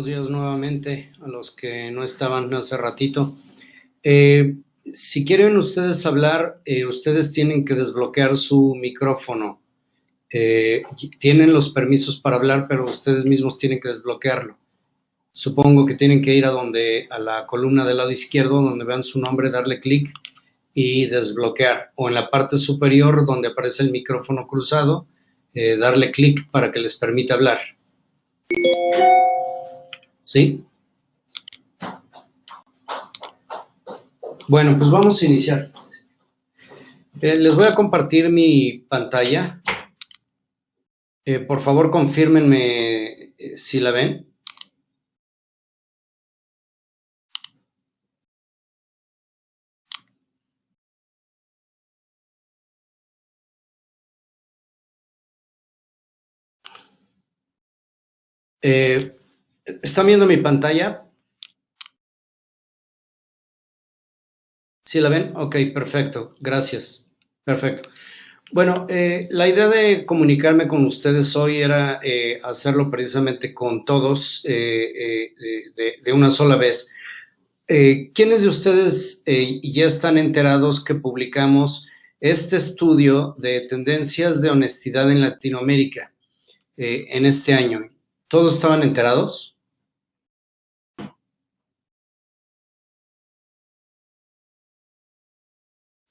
Buenos días nuevamente a los que no estaban hace ratito. Si quieren ustedes hablar, ustedes tienen que desbloquear su micrófono. Tienen los permisos para hablar, pero ustedes mismos tienen que desbloquearlo. Supongo que tienen que ir a la columna del lado izquierdo, donde vean su nombre, darle clic y desbloquear. O en la parte superior, donde aparece el micrófono cruzado, darle clic para que les permita hablar. ¿Sí? Bueno, pues vamos a iniciar. Les voy a compartir mi pantalla. Por favor, confírmenme si la ven. ¿Están viendo mi pantalla? ¿Sí la ven? Ok, perfecto. Gracias. Perfecto. Bueno, la idea de comunicarme con ustedes hoy era hacerlo precisamente con todos de una sola vez. ¿Quiénes de ustedes ya están enterados que publicamos este estudio de tendencias de honestidad en Latinoamérica en este año? ¿Todos estaban enterados?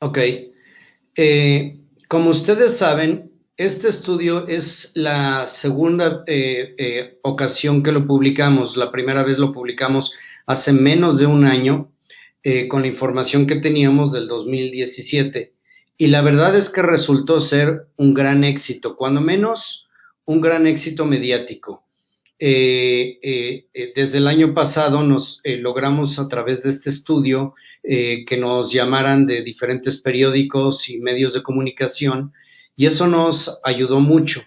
Ok. Como ustedes saben, este estudio es la segunda ocasión que lo publicamos. La primera vez lo publicamos hace menos de un año con la información que teníamos del 2017. Y la verdad es que resultó ser un gran éxito, cuando menos un gran éxito mediático. Desde el año pasado nos logramos a través de este estudio que nos llamaran de diferentes periódicos y medios de comunicación y eso nos ayudó mucho.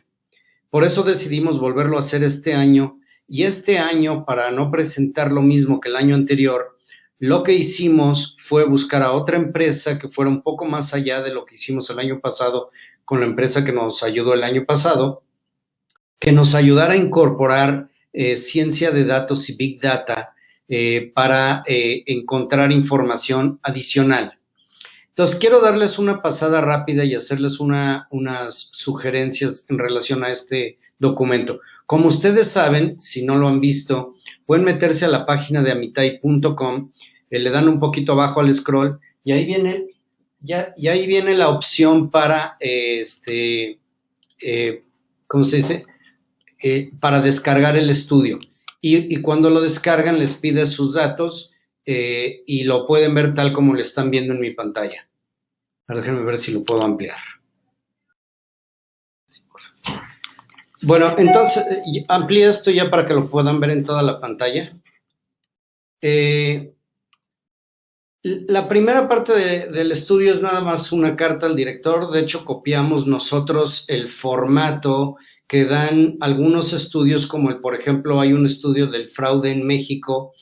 Por eso decidimos volverlo a hacer este año y este año, para no presentar lo mismo que el año anterior, lo que hicimos fue buscar a otra empresa que fuera un poco más allá de lo que hicimos el año pasado con la empresa que nos ayudó el año pasado, que nos ayudara a incorporar ciencia de datos y Big Data para encontrar información adicional. Entonces, quiero darles una pasada rápida y hacerles unas sugerencias en relación a este documento. Como ustedes saben, si no lo han visto, pueden meterse a la página de amitai.com, le dan un poquito abajo al scroll y ahí viene, ahí viene la opción para, ¿cómo se dice? Para descargar el estudio. Y cuando lo descargan les pide sus datos y lo pueden ver tal como lo están viendo en mi pantalla. Ahora déjenme ver si lo puedo ampliar. Bueno, entonces amplíe esto ya para que lo puedan ver en toda la pantalla. La primera parte del estudio es nada más una carta al director. De hecho, copiamos nosotros el formato que dan algunos estudios, como por ejemplo, hay un estudio del fraude en México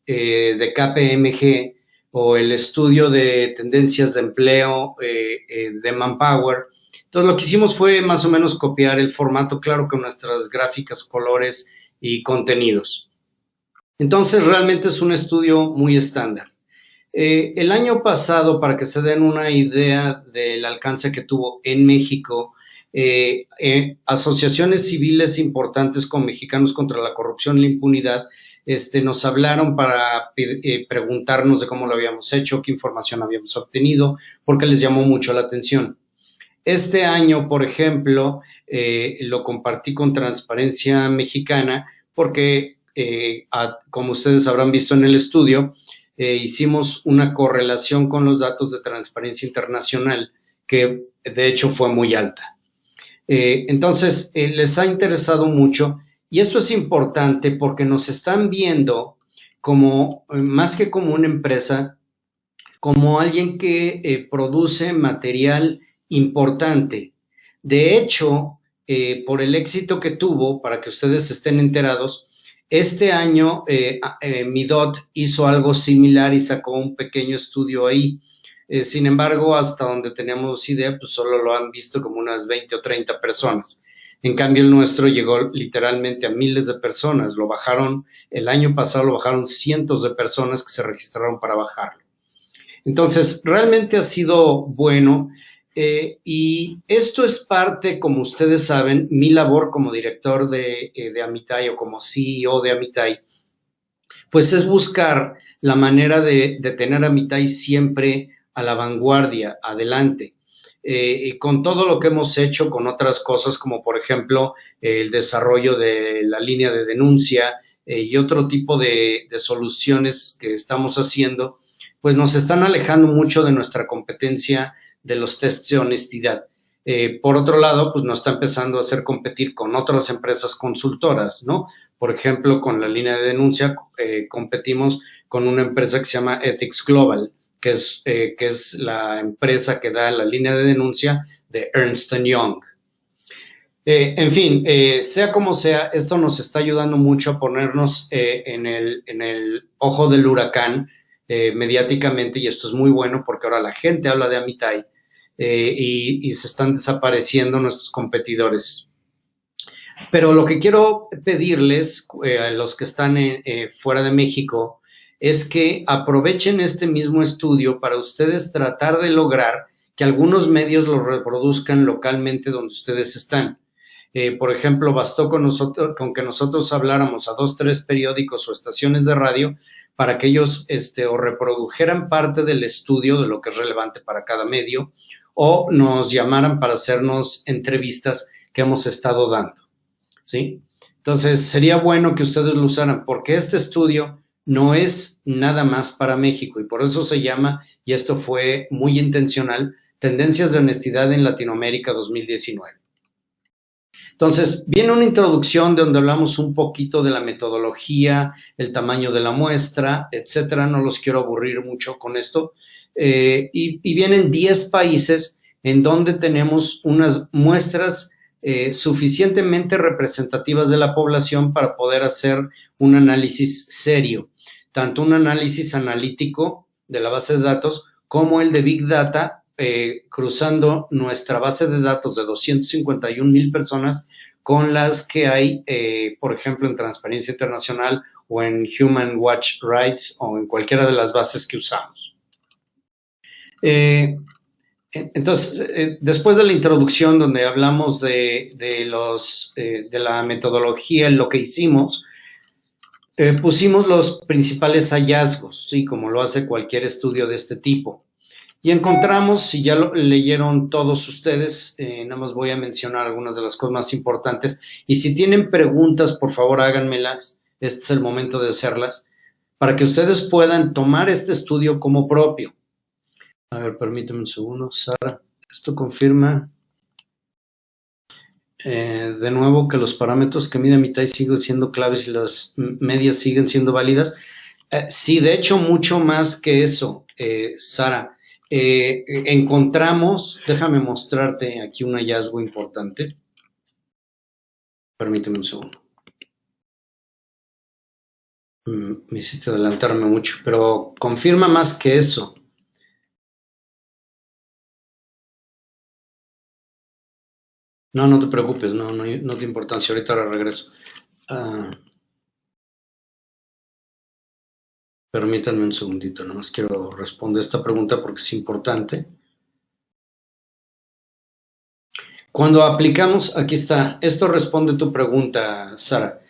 de KPMG o el estudio de tendencias de empleo de Manpower. Entonces, lo que hicimos fue más o menos copiar el formato, claro, con nuestras gráficas, colores y contenidos. Entonces, realmente es un estudio muy estándar. El año pasado, para que se den una idea del alcance que tuvo en México, asociaciones civiles importantes como Mexicanos contra la Corrupción y la Impunidad nos hablaron para preguntarnos de cómo lo habíamos hecho, qué información habíamos obtenido, porque les llamó mucho la atención. Este año, por ejemplo, lo compartí con Transparencia Mexicana porque, como ustedes habrán visto en el estudio, hicimos una correlación con los datos de Transparencia Internacional, que de hecho fue muy alta. Entonces, les ha interesado mucho y esto es importante porque nos están viendo como, más que como una empresa, como alguien que produce material importante. De hecho, por el éxito que tuvo, para que ustedes estén enterados, este año Midot hizo algo similar y sacó un pequeño estudio ahí. Sin embargo, hasta donde teníamos idea, pues solo lo han visto como unas 20 o 30 personas. En cambio, el nuestro llegó literalmente a miles de personas. Lo bajaron, el año pasado lo bajaron cientos de personas que se registraron para bajarlo. Entonces, realmente ha sido bueno y esto es parte, como ustedes saben, mi labor como director de Amitai o como CEO de Amitai, pues es buscar la manera de tener a Amitai siempre a la vanguardia, adelante. Y con todo lo que hemos hecho con otras cosas, como por ejemplo el desarrollo de la línea de denuncia y otro tipo de soluciones que estamos haciendo, pues nos están alejando mucho de nuestra competencia de los tests de honestidad. Por otro lado, pues nos está empezando a hacer competir con otras empresas consultoras, ¿no? Por ejemplo, con la línea de denuncia competimos con una empresa que se llama Ethics Global, que es la empresa que da la línea de denuncia de Ernst Young. En fin, sea como sea, esto nos está ayudando mucho a ponernos en el ojo del huracán mediáticamente, y esto es muy bueno porque ahora la gente habla de Amitai y se están desapareciendo nuestros competidores. Pero lo que quiero pedirles a los que están fuera de México es que aprovechen este mismo estudio para ustedes tratar de lograr que algunos medios lo reproduzcan localmente donde ustedes están. Por ejemplo, bastó con que nosotros habláramos a 2, 3 periódicos o estaciones de radio para que ellos o reprodujeran parte del estudio de lo que es relevante para cada medio o nos llamaran para hacernos entrevistas que hemos estado dando. ¿Sí? Entonces, sería bueno que ustedes lo usaran, porque este estudio no es nada más para México y por eso se llama, y esto fue muy intencional, Tendencias de Honestidad en Latinoamérica 2019. Entonces, viene una introducción donde hablamos un poquito de la metodología, el tamaño de la muestra, etcétera. No los quiero aburrir mucho con esto. Y vienen 10 países en donde tenemos unas muestras suficientemente representativas de la población para poder hacer un análisis serio, tanto un análisis analítico de la base de datos como el de Big Data, cruzando nuestra base de datos de 251,000 personas con las que hay, por ejemplo, en Transparencia Internacional o en Human Watch Rights o en cualquiera de las bases que usamos. Entonces, después de la introducción donde hablamos de la metodología, lo que hicimos, pusimos los principales hallazgos, ¿sí? Como lo hace cualquier estudio de este tipo. Y encontramos, si ya lo leyeron todos ustedes, nada más voy a mencionar algunas de las cosas más importantes. Y si tienen preguntas, por favor háganmelas. Este es el momento de hacerlas, para que ustedes puedan tomar este estudio como propio. A ver, permíteme un segundo, Sara. Esto confirma de nuevo que los parámetros que mide Amitai siguen siendo claves y las medias siguen siendo válidas. Sí, de hecho, mucho más que eso, Sara. Encontramos, déjame mostrarte aquí un hallazgo importante. Permíteme un segundo. Me hiciste adelantarme mucho, pero confirma más que eso. No, no te preocupes, no tiene importancia, ahorita ahora regreso. Permítanme un segundito, nomás quiero responder esta pregunta porque es importante. Cuando aplicamos, aquí está, esto responde tu pregunta, Sara.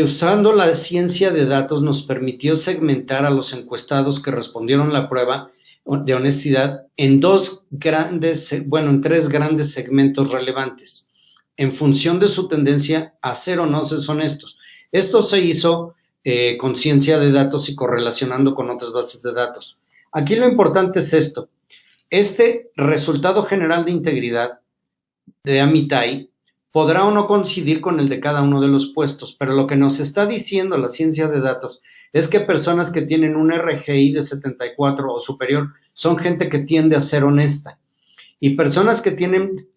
Usando la ciencia de datos nos permitió segmentar a los encuestados que respondieron la prueba de honestidad en en 3 grandes segmentos relevantes, en función de su tendencia a ser o no ser honestos. Esto se hizo con ciencia de datos y correlacionando con otras bases de datos. Aquí lo importante es esto. Este resultado general de integridad de Amitai podrá o no coincidir con el de cada uno de los puestos, pero lo que nos está diciendo la ciencia de datos es que personas que tienen un RGI de 74 o superior son gente que tiende a ser honesta, y personas que tienen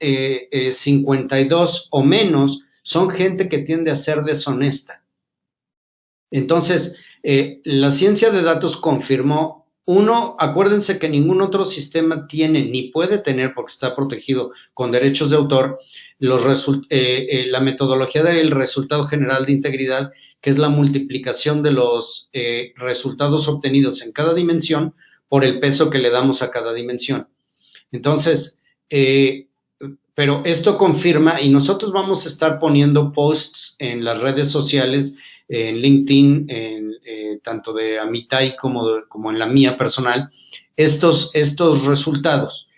52 o menos son gente que tiende a ser deshonesta. Entonces, la ciencia de datos confirmó Uno, acuérdense que ningún otro sistema tiene ni puede tener, porque está protegido con derechos de autor, la metodología del resultado general de integridad, que es la multiplicación de los resultados obtenidos en cada dimensión por el peso que le damos a cada dimensión. Entonces, pero esto confirma, y nosotros vamos a estar poniendo posts en las redes sociales, en LinkedIn, tanto de Amitai como en la mía personal, estos resultados,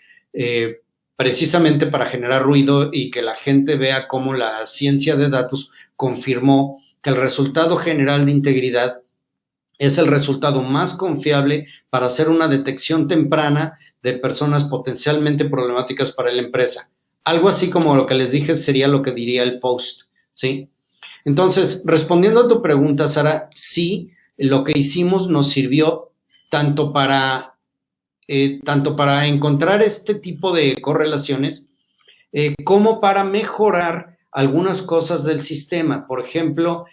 precisamente para generar ruido y que la gente vea cómo la ciencia de datos confirmó que el resultado general de integridad es el resultado más confiable para hacer una detección temprana de personas potencialmente problemáticas para la empresa. Algo así como lo que les dije sería lo que diría el post, ¿sí? Entonces, respondiendo a tu pregunta, Sara, sí, lo que hicimos nos sirvió tanto para encontrar este tipo de correlaciones como para mejorar algunas cosas del sistema. Por ejemplo,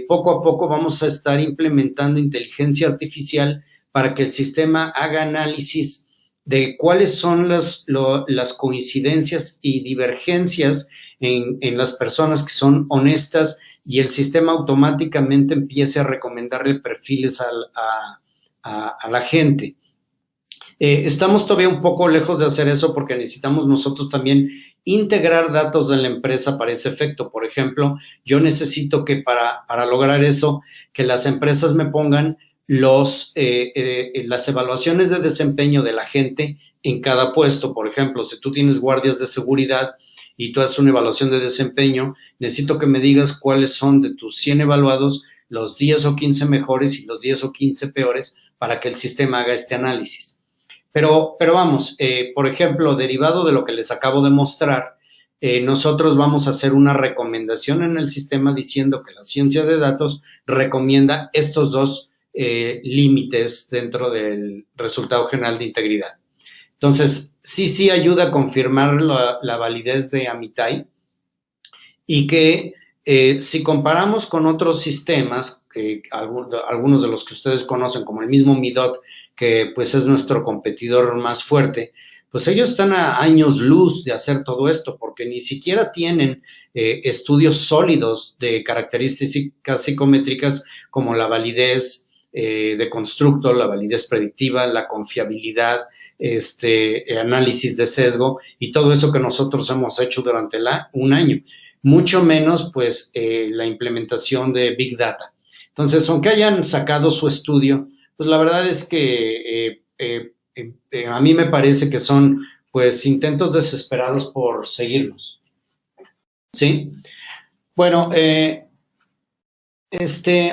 poco a poco vamos a estar implementando inteligencia artificial para que el sistema haga análisis de cuáles son las coincidencias y divergencias en las personas que son honestas y el sistema automáticamente empiece a recomendarle perfiles a la gente. Estamos todavía un poco lejos de hacer eso porque necesitamos nosotros también integrar datos de la empresa para ese efecto. Por ejemplo, yo necesito que para lograr eso, que las empresas me pongan las evaluaciones de desempeño de la gente en cada puesto. Por ejemplo, si tú tienes guardias de seguridad y tú haces una evaluación de desempeño, necesito que me digas cuáles son de tus 100 evaluados los 10 o 15 mejores y los 10 o 15 peores para que el sistema haga este análisis. Pero vamos, por ejemplo, derivado de lo que les acabo de mostrar, nosotros vamos a hacer una recomendación en el sistema diciendo que la ciencia de datos recomienda estos dos límites dentro del resultado general de integridad. Entonces, sí ayuda a confirmar la validez de Amitai y que si comparamos con otros sistemas, algunos de los que ustedes conocen, como el mismo Midot, que pues es nuestro competidor más fuerte, pues ellos están a años luz de hacer todo esto, porque ni siquiera tienen estudios sólidos de características psicométricas como la validez de constructo, la validez predictiva, la confiabilidad, análisis de sesgo y todo eso que nosotros hemos hecho durante un año. Mucho menos, pues, la implementación de Big Data. Entonces, aunque hayan sacado su estudio, pues la verdad es que a mí me parece que son, pues, intentos desesperados por seguirnos. ¿Sí? Bueno,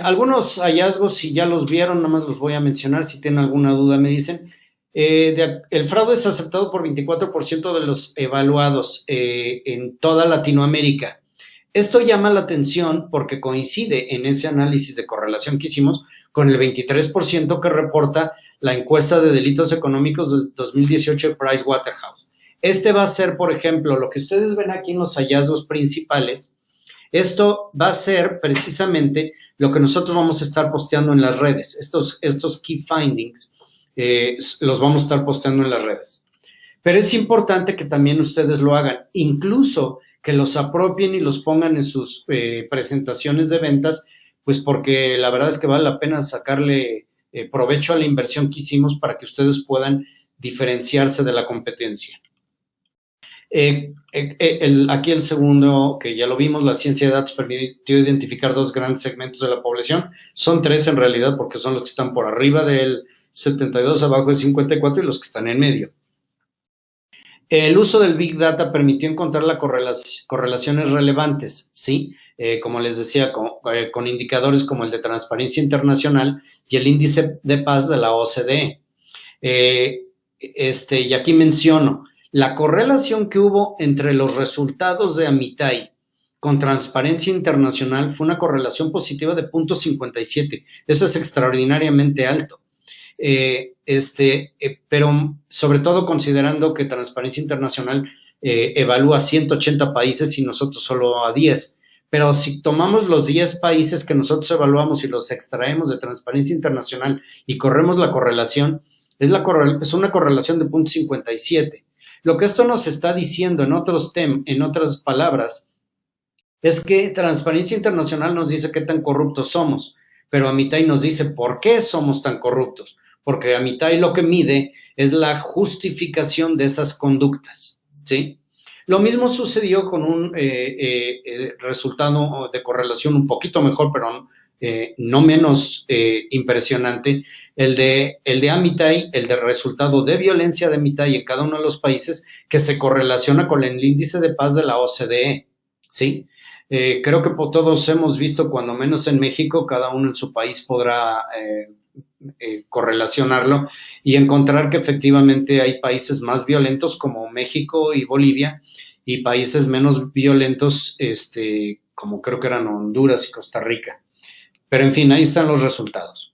algunos hallazgos, si ya los vieron, nada más los voy a mencionar, si tienen alguna duda me dicen. El fraude es aceptado por 24% de los evaluados en toda Latinoamérica. Esto llama la atención porque coincide en ese análisis de correlación que hicimos con el 23% que reporta la encuesta de delitos económicos del 2018 de Pricewaterhouse. Va a ser, por ejemplo, lo que ustedes ven aquí en los hallazgos principales. Esto va a ser precisamente lo que nosotros vamos a estar posteando en las redes. Estos key findings los vamos a estar posteando en las redes. Pero es importante que también ustedes lo hagan, incluso que los apropien y los pongan en sus presentaciones de ventas, pues porque la verdad es que vale la pena sacarle provecho a la inversión que hicimos para que ustedes puedan diferenciarse de la competencia. Aquí el segundo, que ya lo vimos, la ciencia de datos permitió identificar dos grandes segmentos de la población. Son tres en realidad, porque son los que están por arriba del 72, abajo del 54 y los que están en medio. El uso del Big Data permitió encontrar las correlaciones relevantes, ¿sí? Como les decía, con indicadores como el de Transparencia Internacional y el índice de paz de la OCDE. Y aquí menciono, la correlación que hubo entre los resultados de Amitai con Transparencia Internacional fue una correlación positiva de 0.57. Eso es extraordinariamente alto. Pero sobre todo considerando que Transparencia Internacional evalúa 180 países y nosotros solo a 10. pero si tomamos los 10 países que nosotros evaluamos y los extraemos de Transparencia Internacional y corremos la correlación, es una correlación de 0.57. Lo que esto nos está diciendo en otras palabras, es que Transparencia Internacional nos dice qué tan corruptos somos, pero Amitai nos dice por qué somos tan corruptos, porque Amitai lo que mide es la justificación de esas conductas, ¿sí? Lo mismo sucedió con un resultado de correlación un poquito mejor, pero no menos impresionante, el de Amitai, el de resultado de violencia de Amitai en cada uno de los países, que se correlaciona con el índice de paz de la OCDE, ¿sí? Creo que todos hemos visto, cuando menos en México, cada uno en su país podrá correlacionarlo y encontrar que efectivamente hay países más violentos como México y Bolivia y países menos violentos como creo que eran Honduras y Costa Rica. Pero en fin, ahí están los resultados.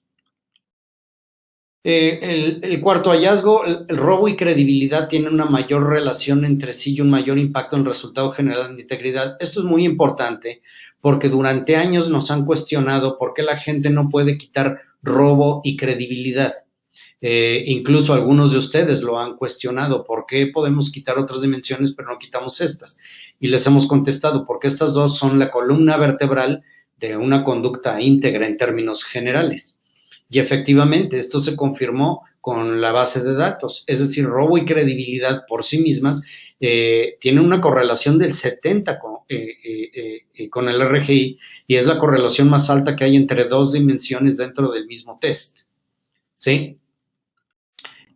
El cuarto hallazgo, el robo y credibilidad tienen una mayor relación entre sí y un mayor impacto en el resultado general de integridad. Esto es muy importante porque durante años nos han cuestionado por qué la gente no puede quitar robo y credibilidad. Incluso algunos de ustedes lo han cuestionado, ¿por qué podemos quitar otras dimensiones pero no quitamos estas? Y les hemos contestado, porque estas dos son la columna vertebral de una conducta íntegra en términos generales. Y efectivamente, esto se confirmó con la base de datos, es decir, robo y credibilidad por sí mismas tienen una correlación del 70 con el RGI y es la correlación más alta que hay entre dos dimensiones dentro del mismo test, ¿sí?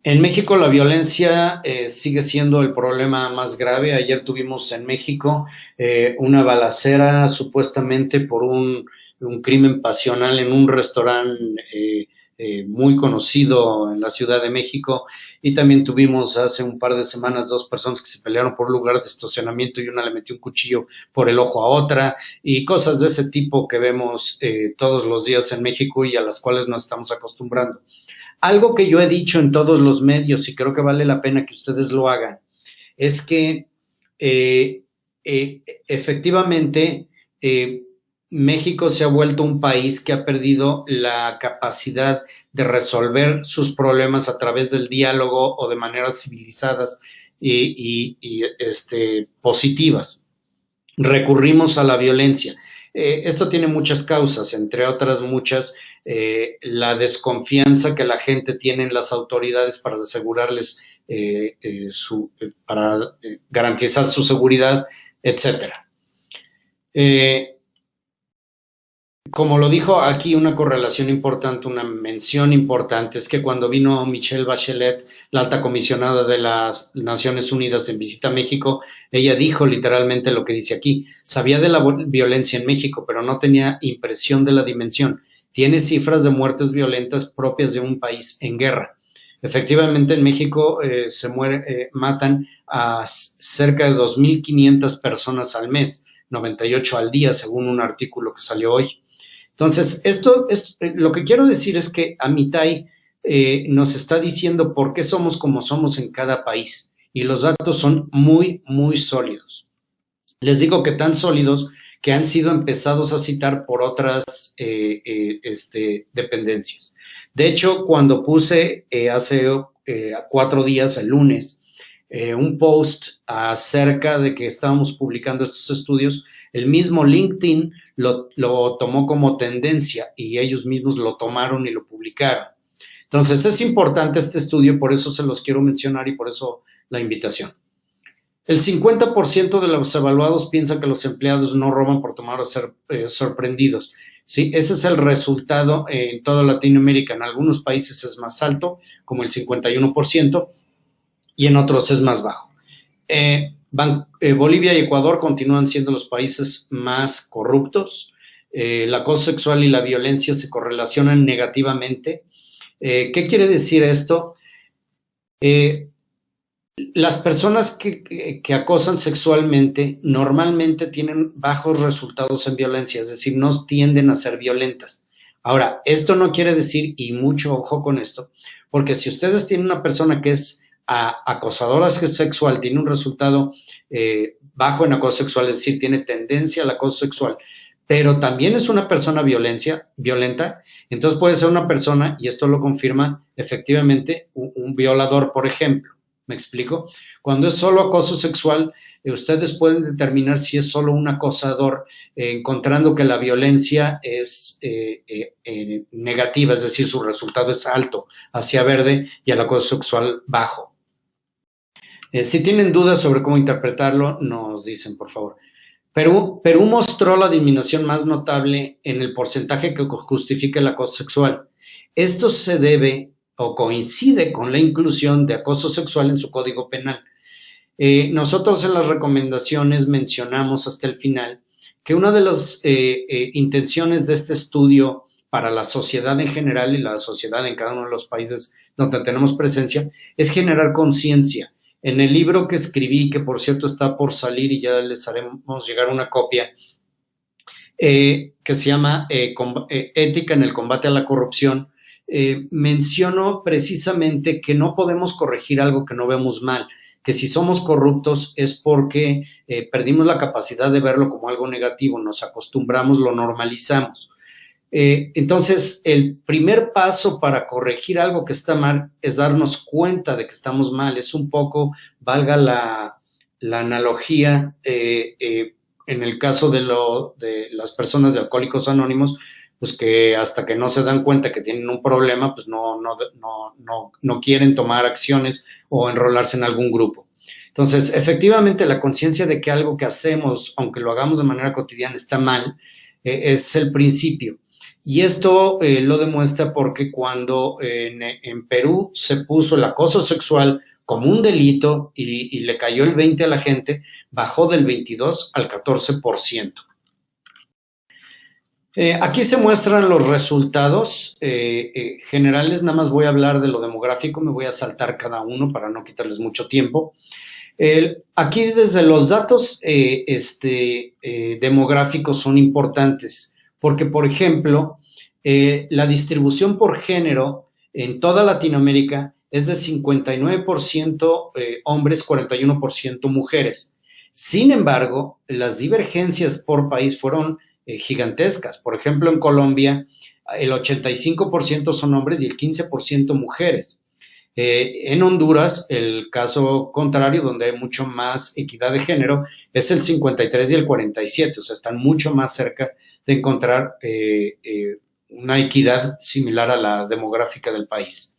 En México la violencia sigue siendo el problema más grave. Ayer tuvimos en México una balacera supuestamente por un crimen pasional en un restaurante muy conocido en la Ciudad de México, y también tuvimos hace un par de semanas 2 personas que se pelearon por un lugar de estacionamiento y una le metió un cuchillo por el ojo a otra, y cosas de ese tipo que vemos todos los días en México y a las cuales nos estamos acostumbrando. Algo que yo he dicho en todos los medios y creo que vale la pena que ustedes lo hagan, es que efectivamente México se ha vuelto un país que ha perdido la capacidad de resolver sus problemas a través del diálogo o de maneras civilizadas y positivas. Recurrimos a la violencia. Esto tiene muchas causas, entre otras muchas, la desconfianza que la gente tiene en las autoridades para asegurarles para garantizar su seguridad, etcétera. Como lo dijo aquí, una correlación importante, una mención importante, es que cuando vino Michelle Bachelet, la alta comisionada de las Naciones Unidas en visita a México, ella dijo literalmente lo que dice aquí: sabía de la violencia en México, pero no tenía impresión de la dimensión. Tiene cifras de muertes violentas propias de un país en guerra. Efectivamente, en México matan a cerca de 2.500 personas al mes, 98 al día, según un artículo que salió hoy. Entonces, lo que quiero decir es que Amitai nos está diciendo por qué somos como somos en cada país, y los datos son muy, muy sólidos. Les digo que tan sólidos que han sido empezados a citar por otras dependencias. De hecho, cuando puse hace 4 días, el lunes, un post acerca de que estábamos publicando estos estudios, el mismo LinkedIn lo tomó como tendencia y ellos mismos lo tomaron y lo publicaron. Entonces, es importante este estudio, por eso se los quiero mencionar y por eso la invitación. El 50% de los evaluados piensan que los empleados no roban por temor a ser sorprendidos. ¿Sí? Ese es el resultado en toda Latinoamérica. En algunos países es más alto, como el 51%, y en otros es más bajo. Bolivia y Ecuador continúan siendo los países más corruptos. El acoso sexual y la violencia se correlacionan negativamente. ¿Qué quiere decir esto? Las personas que acosan sexualmente normalmente tienen bajos resultados en violencia, es decir, no tienden a ser violentas. Ahora, esto no quiere decir, y mucho ojo con esto, porque si ustedes tienen una persona que es acosadora sexual tiene un resultado bajo en acoso sexual, es decir, tiene tendencia al acoso sexual, pero también es una persona violenta, entonces puede ser una persona, y esto lo confirma efectivamente, un violador, por ejemplo. ¿Me explico? Cuando es solo acoso sexual, ustedes pueden determinar si es solo un acosador, encontrando que la violencia es negativa, es decir, su resultado es alto, hacia verde, y el acoso sexual bajo. Si tienen dudas sobre cómo interpretarlo, nos dicen, por favor. Perú mostró la disminución más notable en el porcentaje que justifica el acoso sexual. Esto se debe o coincide con la inclusión de acoso sexual en su código penal. Nosotros en las recomendaciones mencionamos hasta el final que una de las intenciones de este estudio para la sociedad en general y la sociedad en cada uno de los países donde tenemos presencia es generar conciencia. En el libro que escribí, que por cierto está por salir y ya les haremos llegar una copia, que se llama Ética en el combate a la corrupción, menciono precisamente que no podemos corregir algo que no vemos mal, que si somos corruptos es porque perdimos la capacidad de verlo como algo negativo, nos acostumbramos, lo normalizamos. Entonces, el primer paso para corregir algo que está mal es darnos cuenta de que estamos mal. Es un poco, valga la analogía, en el caso de las personas de Alcohólicos Anónimos, pues que hasta que no se dan cuenta que tienen un problema, pues no quieren tomar acciones o enrolarse en algún grupo. Entonces, efectivamente, la conciencia de que algo que hacemos, aunque lo hagamos de manera cotidiana, está mal, es el principio. Y esto lo demuestra porque cuando en Perú se puso el acoso sexual como un delito y le cayó el 20 a la gente, bajó del 22 al 14%. Aquí se muestran los resultados generales, nada más voy a hablar de lo demográfico, me voy a saltar cada uno para no quitarles mucho tiempo. Aquí desde los datos demográficos son importantes porque, por ejemplo, la distribución por género en toda Latinoamérica es de 59% hombres, 41% mujeres. Sin embargo, las divergencias por país fueron gigantescas. Por ejemplo, en Colombia, el 85% son hombres y el 15% mujeres. En Honduras, el caso contrario, donde hay mucho más equidad de género, es el 53 y el 47, o sea, están mucho más cerca de encontrar una equidad similar a la demográfica del país.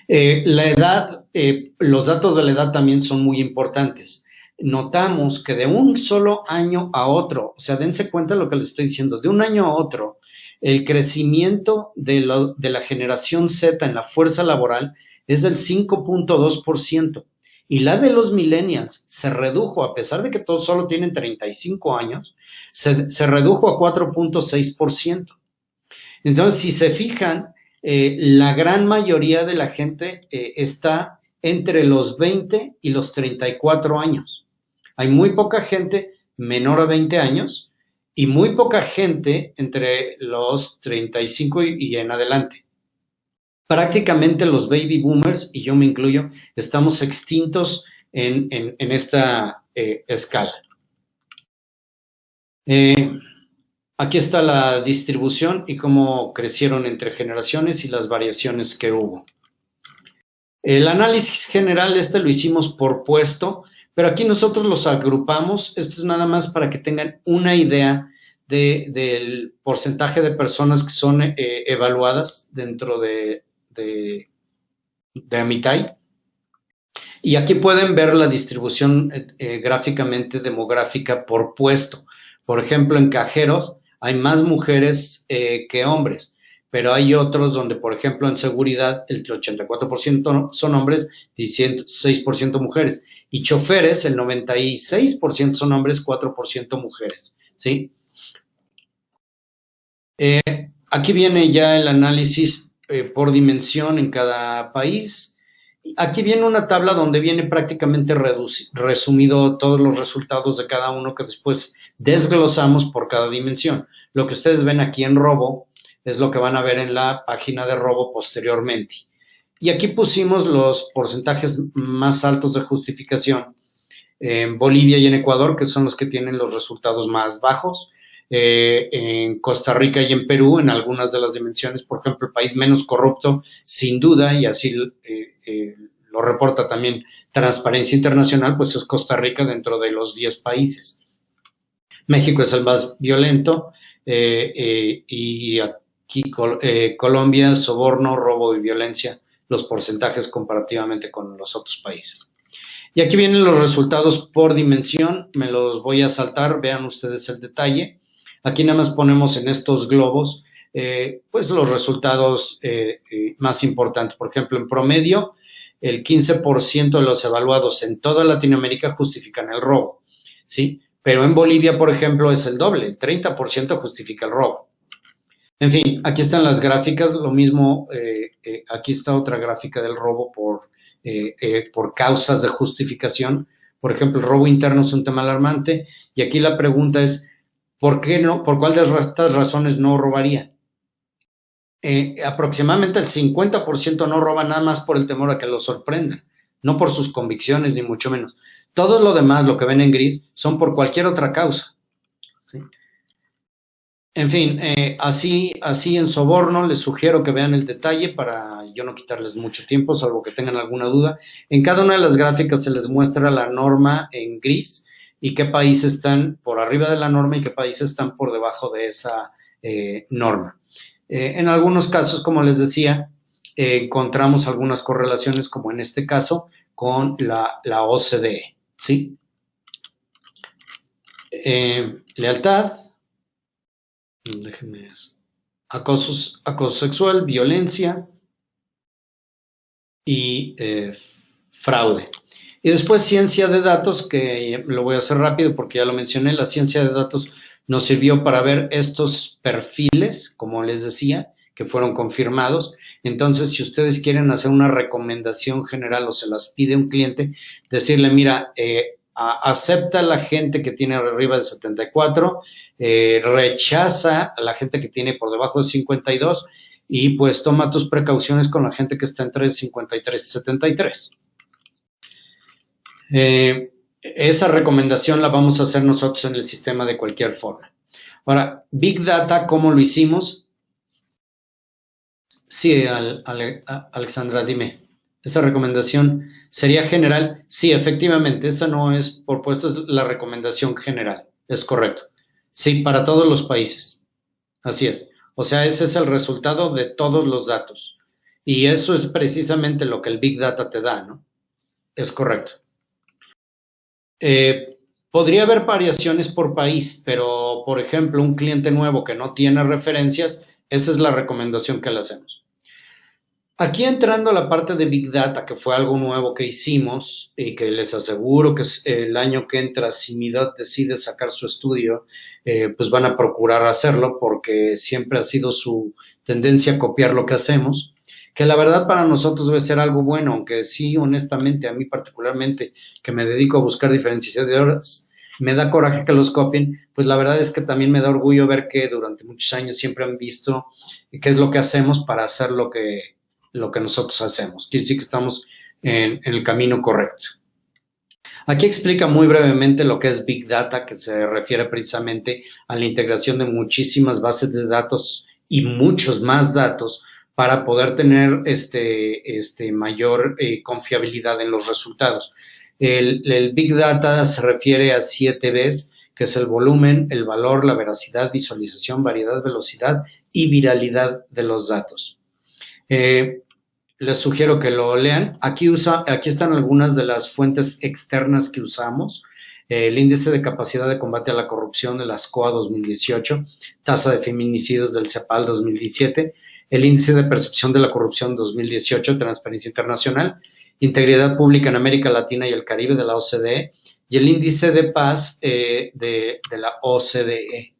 La edad, los datos de la edad también son muy importantes. Notamos que de un solo año a otro, o sea, dense cuenta de lo que les estoy diciendo, de un año a otro, el crecimiento de la generación Z en la fuerza laboral es del 5.2% y la de los millennials se redujo, a pesar de que todos solo tienen 35 años, se redujo a 4.6%. Entonces, si se fijan, la gran mayoría de la gente está entre los 20 y los 34 años. Hay muy poca gente menor a 20 años y muy poca gente entre los 35 y en adelante. Prácticamente los baby boomers, y yo me incluyo, estamos extintos en esta escala. Aquí está la distribución y cómo crecieron entre generaciones y las variaciones que hubo. El análisis general lo hicimos por puesto, pero aquí nosotros los agrupamos. Esto es nada más para que tengan una idea del porcentaje de personas que son evaluadas dentro de Amitai. Y aquí pueden ver la distribución gráficamente demográfica por puesto. Por ejemplo, en cajeros hay más mujeres que hombres, pero hay otros donde, por ejemplo, en seguridad el 84% son hombres, 16% mujeres. Y choferes, el 96% son hombres, 4% mujeres, ¿sí? Aquí viene ya el análisis por dimensión en cada país. Aquí viene una tabla donde viene prácticamente resumido todos los resultados de cada uno que después desglosamos por cada dimensión. Lo que ustedes ven aquí en Robo es lo que van a ver en la página de Robo posteriormente. Y aquí pusimos los porcentajes más altos de justificación en Bolivia y en Ecuador, que son los que tienen los resultados más bajos. En Costa Rica y en Perú, en algunas de las dimensiones, por ejemplo, el país menos corrupto, sin duda, y así lo reporta también Transparencia Internacional, pues es Costa Rica dentro de los 10 países. México es el más violento y aquí Colombia, soborno, robo y violencia, los porcentajes comparativamente con los otros países. Y aquí vienen los resultados por dimensión, me los voy a saltar, vean ustedes el detalle. Aquí nada más ponemos en estos globos pues los resultados más importantes. Por ejemplo, en promedio, el 15% de los evaluados en toda Latinoamérica justifican el robo, ¿sí? Pero en Bolivia, por ejemplo, es el doble, el 30% justifica el robo. En fin, aquí están las gráficas, lo mismo, aquí está otra gráfica del robo por causas de justificación. Por ejemplo, el robo interno es un tema alarmante y aquí la pregunta es, ¿por qué no? ¿Por cuál de estas razones no robaría? Aproximadamente el 50% no roba nada más por el temor a que lo sorprendan, no por sus convicciones ni mucho menos. Todo lo demás, lo que ven en gris, son por cualquier otra causa, ¿sí? En fin, así en soborno les sugiero que vean el detalle para yo no quitarles mucho tiempo, salvo que tengan alguna duda. En cada una de las gráficas se les muestra la norma en gris y qué países están por arriba de la norma y qué países están por debajo de esa norma. En algunos casos, como les decía, encontramos algunas correlaciones, como en este caso, con la OCDE, ¿sí? Lealtad. Déjenme acoso sexual, violencia y fraude. Y después ciencia de datos, que lo voy a hacer rápido porque ya lo mencioné. La ciencia de datos nos sirvió para ver estos perfiles, como les decía, que fueron confirmados. Entonces, si ustedes quieren hacer una recomendación general o se las pide un cliente, decirle, mira, acepta a la gente que tiene arriba de 74, rechaza a la gente que tiene por debajo de 52 y pues toma tus precauciones con la gente que está entre 53 y 73. Esa recomendación la vamos a hacer nosotros en el sistema de cualquier forma. Ahora, Big Data, ¿cómo lo hicimos? Sí, Alexandra, dime. ¿Esa recomendación sería general? Sí, efectivamente, esa no es por puesto, es la recomendación general. Es correcto. Sí, para todos los países. Así es. O sea, ese es el resultado de todos los datos. Y eso es precisamente lo que el Big Data te da, ¿no? Es correcto. Podría haber variaciones por país, pero, por ejemplo, un cliente nuevo que no tiene referencias, esa es la recomendación que le hacemos. Aquí entrando a la parte de Big Data, que fue algo nuevo que hicimos y que les aseguro que el año que entra, si Midot decide sacar su estudio, pues van a procurar hacerlo porque siempre ha sido su tendencia a copiar lo que hacemos, que la verdad para nosotros debe ser algo bueno, aunque sí, honestamente, a mí particularmente, que me dedico a buscar diferenciadores, me da coraje que los copien, pues la verdad es que también me da orgullo ver que durante muchos años siempre han visto qué es lo que hacemos para hacer lo que nosotros hacemos. Quiere decir que estamos en el camino correcto. Aquí explica muy brevemente lo que es Big Data, que se refiere precisamente a la integración de muchísimas bases de datos y muchos más datos para poder tener mayor confiabilidad en los resultados. El Big Data se refiere a 7 Bs, que es el volumen, el valor, la veracidad, visualización, variedad, velocidad y viralidad de los datos. Les sugiero que lo lean. Aquí están algunas de las fuentes externas que usamos. El índice de capacidad de combate a la corrupción de la SCOA 2018, tasa de feminicidios del CEPAL 2017, el índice de percepción de la corrupción 2018, Transparencia Internacional, integridad pública en América Latina y el Caribe de la OCDE y el índice de paz de la OCDE.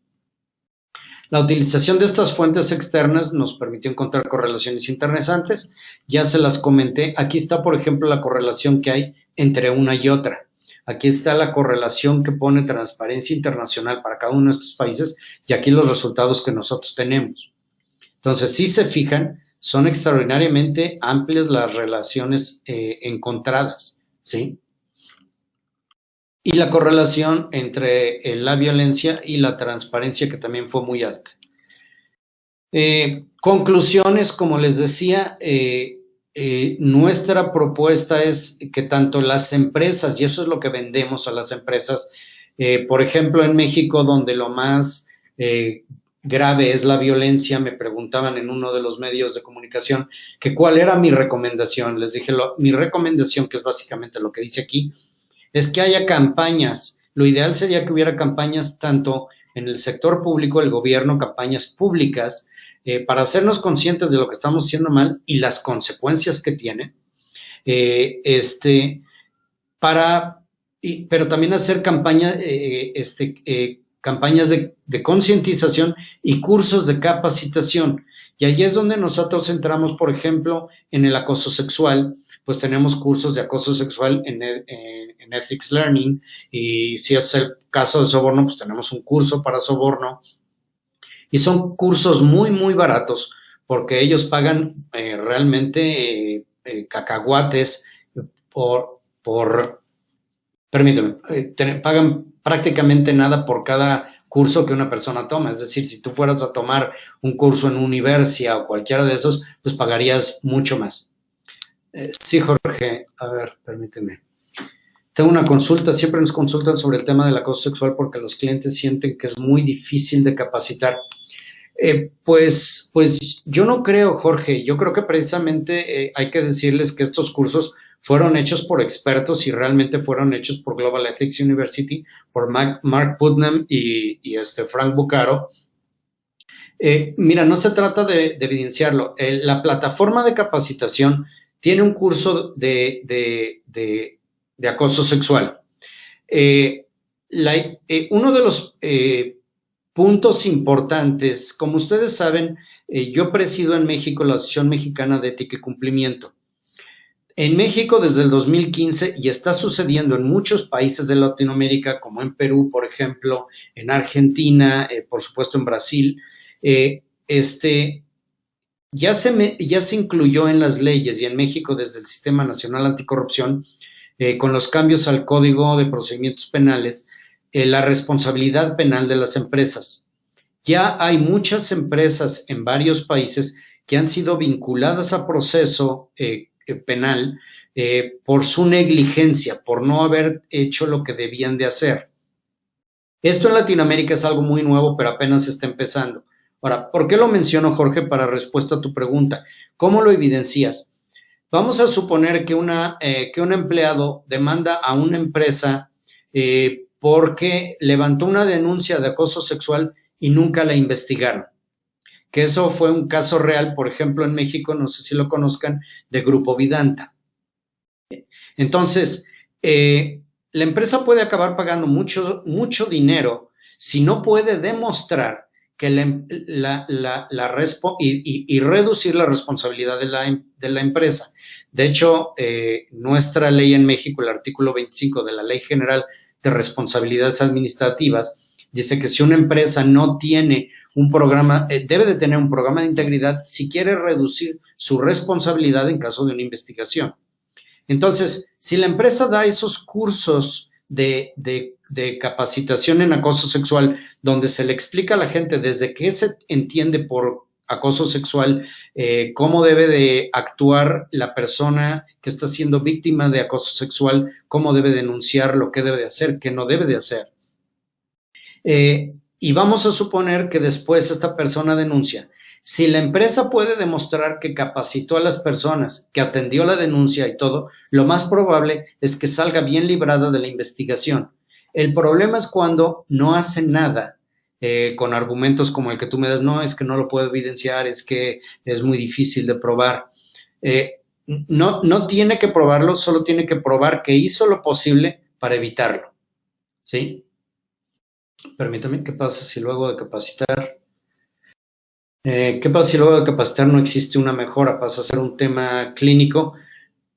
La utilización de estas fuentes externas nos permitió encontrar correlaciones interesantes. Ya se las comenté. Aquí está, por ejemplo, la correlación que hay entre una y otra. Aquí está la correlación que pone Transparencia Internacional para cada uno de estos países y aquí los resultados que nosotros tenemos. Entonces, si se fijan, son extraordinariamente amplias las relaciones encontradas, ¿sí? Y la correlación entre la violencia y la transparencia, que también fue muy alta. Conclusiones, como les decía, nuestra propuesta es que tanto las empresas, y eso es lo que vendemos a las empresas, por ejemplo, en México, donde lo más grave es la violencia, me preguntaban en uno de los medios de comunicación que cuál era mi recomendación. Les dije, mi recomendación, que es básicamente lo que dice aquí, es que haya campañas. Lo ideal sería que hubiera campañas tanto en el sector público, el gobierno, campañas públicas, para hacernos conscientes de lo que estamos haciendo mal y las consecuencias que tiene, pero también hacer campañas de concientización y cursos de capacitación. Y ahí es donde nosotros entramos, por ejemplo, en el acoso sexual, pues tenemos cursos de acoso sexual en Ethics Learning, y si es el caso de soborno, pues tenemos un curso para soborno, y son cursos muy, muy baratos, porque ellos pagan realmente cacahuates permíteme, pagan prácticamente nada por cada curso que una persona toma. Es decir, si tú fueras a tomar un curso en Universia o cualquiera de esos, pues pagarías mucho más. Sí, Jorge, a ver, permíteme. Tengo una consulta, siempre nos consultan sobre el tema del acoso sexual porque los clientes sienten que es muy difícil de capacitar. Pues yo no creo, Jorge, yo creo que precisamente hay que decirles que estos cursos fueron hechos por expertos y realmente fueron hechos por Global Ethics University, por Mark Putnam y Frank Bucaro. Mira, no se trata de evidenciarlo. La plataforma de capacitación tiene un curso de acoso sexual. Uno de los puntos importantes, como ustedes saben, yo presido en México la Asociación Mexicana de Ética y Cumplimiento. En México desde el 2015, y está sucediendo en muchos países de Latinoamérica, como en Perú, por ejemplo, en Argentina, por supuesto en Brasil, ya se incluyó en las leyes, y en México desde el Sistema Nacional Anticorrupción, con los cambios al Código de Procedimientos Penales, la responsabilidad penal de las empresas. Ya hay muchas empresas en varios países que han sido vinculadas a proceso penal por su negligencia, por no haber hecho lo que debían de hacer. Esto en Latinoamérica es algo muy nuevo, pero apenas está empezando. Ahora, ¿por qué lo menciono, Jorge, para respuesta a tu pregunta? ¿Cómo lo evidencias? Vamos a suponer que un empleado demanda a una empresa porque levantó una denuncia de acoso sexual y nunca la investigaron. Que eso fue un caso real, por ejemplo, en México, no sé si lo conozcan, de Grupo Vidanta. Entonces, la empresa puede acabar pagando mucho dinero si no puede demostrar que y reducir la responsabilidad de la empresa. De hecho, nuestra ley en México, el artículo 25 de la Ley General de Responsabilidades Administrativas, dice que si una empresa no tiene un programa, debe de tener un programa de integridad si quiere reducir su responsabilidad en caso de una investigación. Entonces, si la empresa da esos cursos de capacitación en acoso sexual, donde se le explica a la gente desde qué se entiende por acoso sexual, cómo debe de actuar la persona que está siendo víctima de acoso sexual, cómo debe denunciar, lo que debe de hacer, qué no debe de hacer. Y vamos a suponer que después esta persona denuncia. Si la empresa puede demostrar que capacitó a las personas, que atendió la denuncia y todo, lo más probable es que salga bien librada de la investigación. El problema es cuando no hace nada con argumentos como el que tú me das, no, es que no lo puedo evidenciar, es que es muy difícil de probar. No tiene que probarlo, solo tiene que probar que hizo lo posible para evitarlo. ¿Sí? Permítame, ¿qué pasa si luego de capacitar? ¿Qué pasa si luego de capacitar no existe una mejora? ¿Pasa a ser un tema clínico?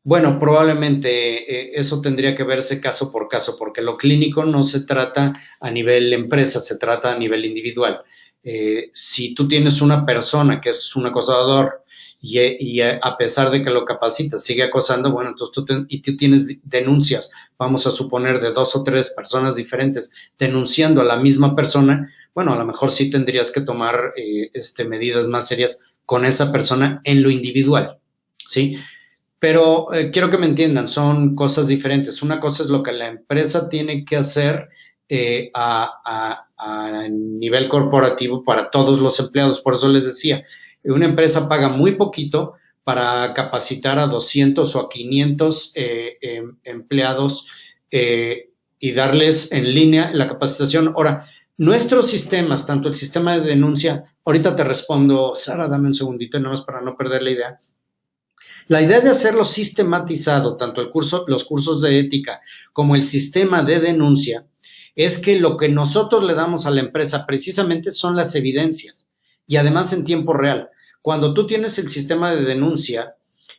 Bueno, probablemente eso tendría que verse caso por caso, porque lo clínico no se trata a nivel empresa, se trata a nivel individual. Si tú tienes una persona que es un acosador a pesar de que lo capacitas, sigue acosando, bueno, entonces tú tienes denuncias, vamos a suponer de 2 o 3 personas diferentes denunciando a la misma persona, bueno, a lo mejor sí tendrías que tomar medidas más serias con esa persona en lo individual, ¿sí? Pero quiero que me entiendan, son cosas diferentes. Una cosa es lo que la empresa tiene que hacer a nivel corporativo para todos los empleados. Por eso les decía, una empresa paga muy poquito para capacitar a 200 o a 500 empleados y darles en línea la capacitación. Ahora, nuestros sistemas, tanto el sistema de denuncia, ahorita te respondo, Sara, dame un segundito, nada más para no perder la idea. La idea de hacerlo sistematizado, tanto los cursos de ética como el sistema de denuncia, es que lo que nosotros le damos a la empresa precisamente son las evidencias y además en tiempo real. Cuando tú tienes el sistema de denuncia,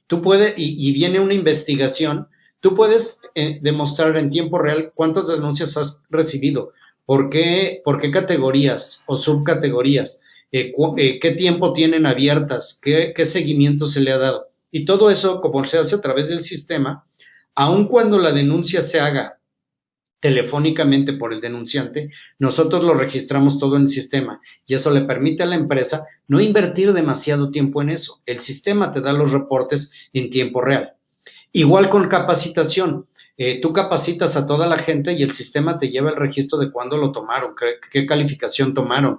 tú puedes, y viene una investigación, tú puedes demostrar en tiempo real cuántas denuncias has recibido, por qué categorías o subcategorías, qué tiempo tienen abiertas, qué seguimiento se le ha dado. Y todo eso, como se hace a través del sistema, aun cuando la denuncia se haga telefónicamente por el denunciante, nosotros lo registramos todo en el sistema y eso le permite a la empresa no invertir demasiado tiempo en eso. El sistema te da los reportes en tiempo real. Igual con capacitación. Tú capacitas a toda la gente y el sistema te lleva el registro de cuándo lo tomaron, qué calificación tomaron,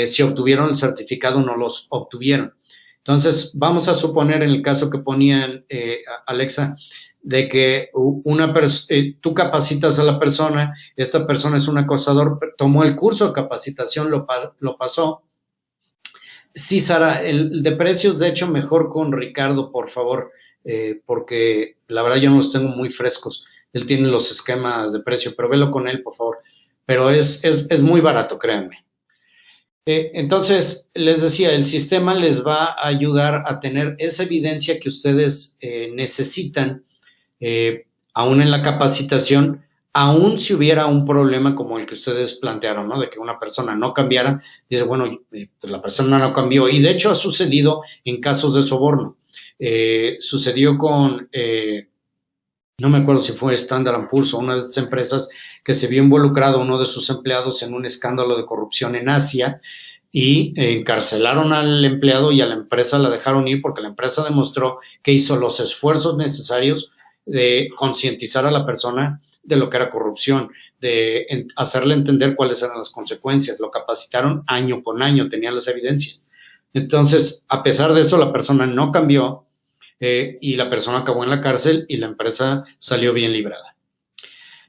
si obtuvieron el certificado o no los obtuvieron. Entonces, vamos a suponer en el caso que ponían, Alexa, de que tú capacitas a la persona, esta persona es un acosador, tomó el curso de capacitación, lo pasó. Sí, Sara, el de precios, de hecho, mejor con Ricardo, por favor, porque la verdad yo no los tengo muy frescos. Él tiene los esquemas de precio, pero velo con él, por favor. Pero es muy barato, créanme. Entonces, les decía, el sistema les va a ayudar a tener esa evidencia que ustedes necesitan, aún en la capacitación, aún si hubiera un problema como el que ustedes plantearon, ¿no? De que una persona no cambiara, dice, bueno, pues la persona no cambió. Y de hecho ha sucedido en casos de soborno. Sucedió con, no me acuerdo si fue Standard & Poor's o una de esas empresas que se vio involucrado uno de sus empleados en un escándalo de corrupción en Asia y encarcelaron al empleado y a la empresa la dejaron ir porque la empresa demostró que hizo los esfuerzos necesarios de concientizar a la persona de lo que era corrupción, de hacerle entender cuáles eran las consecuencias. Lo capacitaron año con año, tenían las evidencias. Entonces, a pesar de eso, la persona no cambió y la persona acabó en la cárcel y la empresa salió bien librada.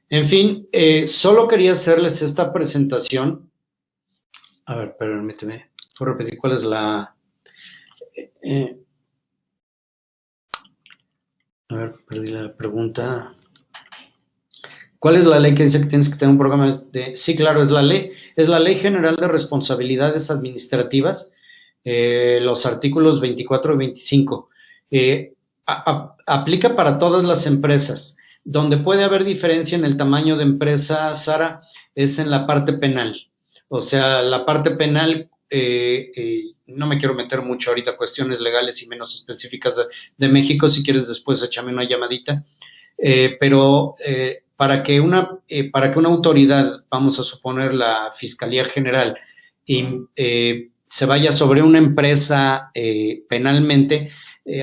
En fin, solo quería hacerles esta presentación. A ver, permíteme, puedo repetir cuál es la... a ver, perdí la pregunta. ¿Cuál es la ley que dice que tienes que tener un programa de...? Sí, claro, es la Ley General de Responsabilidades Administrativas, los artículos 24 y 25. Aplica para todas las empresas. Donde puede haber diferencia en el tamaño de empresa, Sara, es en la parte penal. O sea, la parte penal, no me quiero meter mucho ahorita cuestiones legales y menos específicas de México. Si quieres, después échame una llamadita. Pero para que una autoridad, vamos a suponer la Fiscalía General, se vaya sobre una empresa penalmente,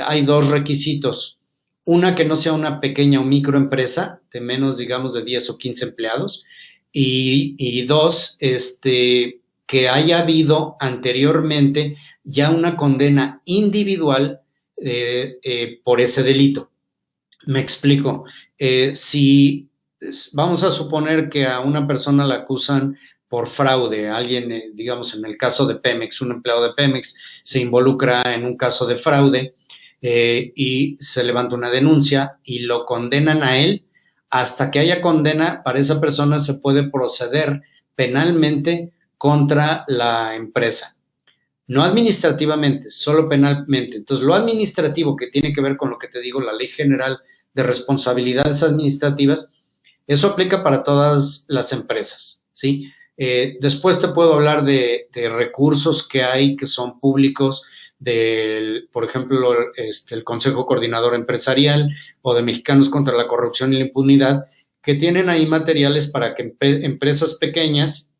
hay dos requisitos. Una, que no sea una pequeña o microempresa de menos, digamos, de 10 o 15 empleados. Y dos, que haya habido anteriormente ya una condena individual por ese delito. Me explico. Si vamos a suponer que a una persona la acusan por fraude, alguien, digamos, en el caso de Pemex, un empleado de Pemex se involucra en un caso de fraude y se levanta una denuncia y lo condenan a él. Hasta que haya condena para esa persona se puede proceder penalmente contra la empresa. No administrativamente, solo penalmente. Entonces, lo administrativo, que tiene que ver con lo que te digo, la Ley General de Responsabilidades Administrativas, eso aplica para todas las empresas, ¿sí? Después te puedo hablar de recursos que hay que son públicos, por ejemplo, el Consejo Coordinador Empresarial o de Mexicanos contra la Corrupción y la Impunidad, que tienen ahí materiales para que empresas pequeñas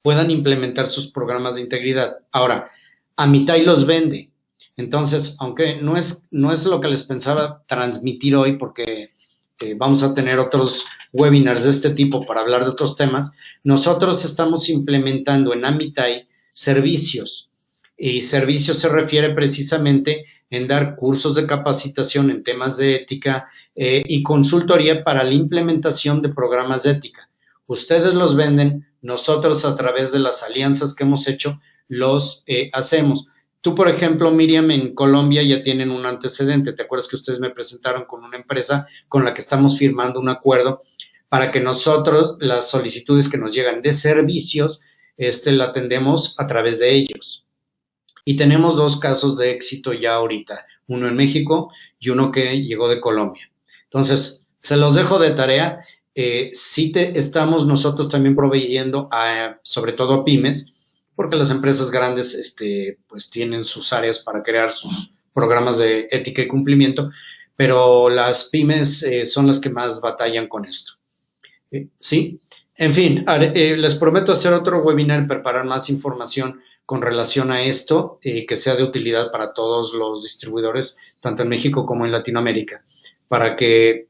puedan implementar sus programas de integridad. Ahora, Amitai los vende. Entonces, aunque no es lo que les pensaba transmitir hoy, porque vamos a tener otros webinars de este tipo para hablar de otros temas, nosotros estamos implementando en Amitai servicios. Y servicios se refiere precisamente en dar cursos de capacitación en temas de ética y consultoría para la implementación de programas de ética. Ustedes los venden, nosotros a través de las alianzas que hemos hecho los hacemos. Tú, por ejemplo, Miriam, en Colombia ya tienen un antecedente. ¿Te acuerdas que ustedes me presentaron con una empresa con la que estamos firmando un acuerdo para que nosotros las solicitudes que nos llegan de servicios la atendemos a través de ellos? Y tenemos 2 casos de éxito ya ahorita, uno en México y uno que llegó de Colombia. Entonces, se los dejo de tarea. Sí estamos nosotros también proveyendo sobre todo a pymes, porque las empresas grandes pues tienen sus áreas para crear sus programas de ética y cumplimiento, pero las pymes son las que más batallan con esto. ¿Sí? En fin, les prometo hacer otro webinar, preparar más información con relación a esto, que sea de utilidad para todos los distribuidores, tanto en México como en Latinoamérica, para que,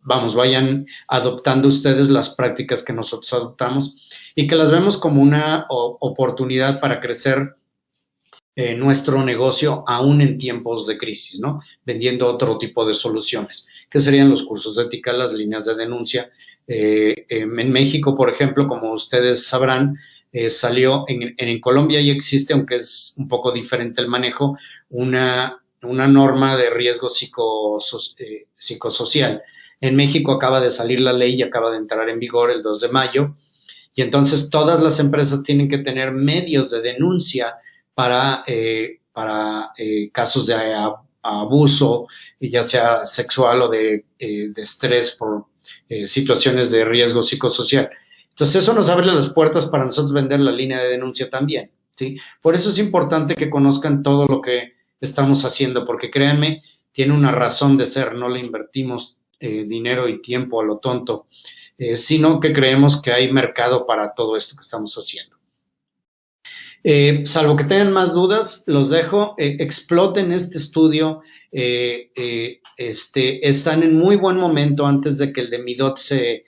vayan adoptando ustedes las prácticas que nosotros adoptamos y que las vemos como una oportunidad para crecer nuestro negocio aún en tiempos de crisis, ¿no? Vendiendo otro tipo de soluciones, que serían los cursos de ética, las líneas de denuncia. En México, por ejemplo, como ustedes sabrán, salió en Colombia y existe, aunque es un poco diferente el manejo, una norma de riesgo psicosocial. En México acaba de salir la ley y acaba de entrar en vigor el 2 de mayo, y entonces todas las empresas tienen que tener medios de denuncia para casos de abuso, ya sea sexual o de estrés por situaciones de riesgo psicosocial. Entonces eso nos abre las puertas para nosotros vender la línea de denuncia también, ¿sí? Por eso es importante que conozcan todo lo que estamos haciendo, porque créanme, tiene una razón de ser, no le invertimos dinero y tiempo a lo tonto, sino que creemos que hay mercado para todo esto que estamos haciendo. Salvo que tengan más dudas, los dejo. Exploten este estudio. Están en muy buen momento antes de que el de Midot se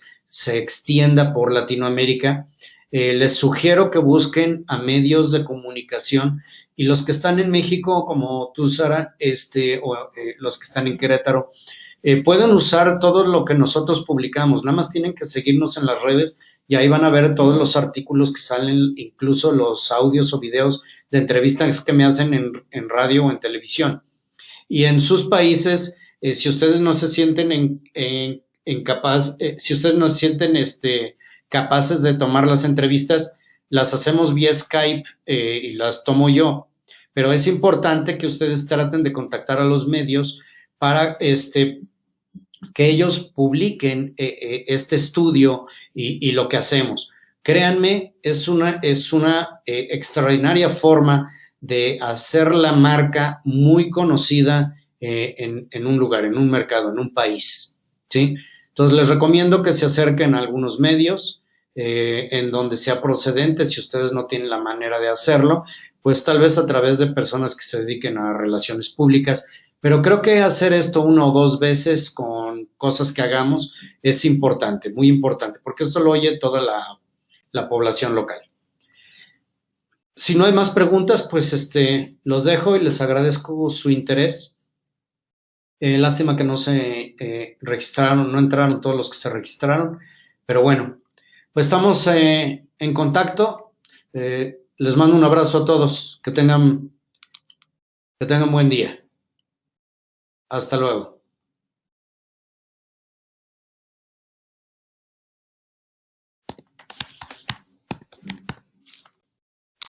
extienda por Latinoamérica. Les sugiero que busquen a medios de comunicación, y los que están en México, como tú, Sara, o los que están en Querétaro, pueden usar todo lo que nosotros publicamos. Nada más tienen que seguirnos en las redes y ahí van a ver todos los artículos que salen, incluso los audios o videos de entrevistas que me hacen en radio o en televisión. Y en sus países, si ustedes no se sienten si ustedes no se sienten capaces de tomar las entrevistas, las hacemos vía Skype y las tomo yo. Pero es importante que ustedes traten de contactar a los medios para que ellos publiquen este estudio y lo que hacemos. Créanme, es una extraordinaria forma de hacer la marca muy conocida en un lugar, en un mercado, en un país, ¿sí? Entonces, les recomiendo que se acerquen a algunos medios en donde sea procedente. Si ustedes no tienen la manera de hacerlo, pues tal vez a través de personas que se dediquen a relaciones públicas. Pero creo que hacer esto 1 o 2 veces con cosas que hagamos es importante, muy importante, porque esto lo oye toda la población local. Si no hay más preguntas, pues los dejo y les agradezco su interés. Lástima que no se registraron, no entraron todos los que se registraron, pero bueno, pues estamos en contacto. Les mando un abrazo a todos, que tengan buen día. Hasta luego.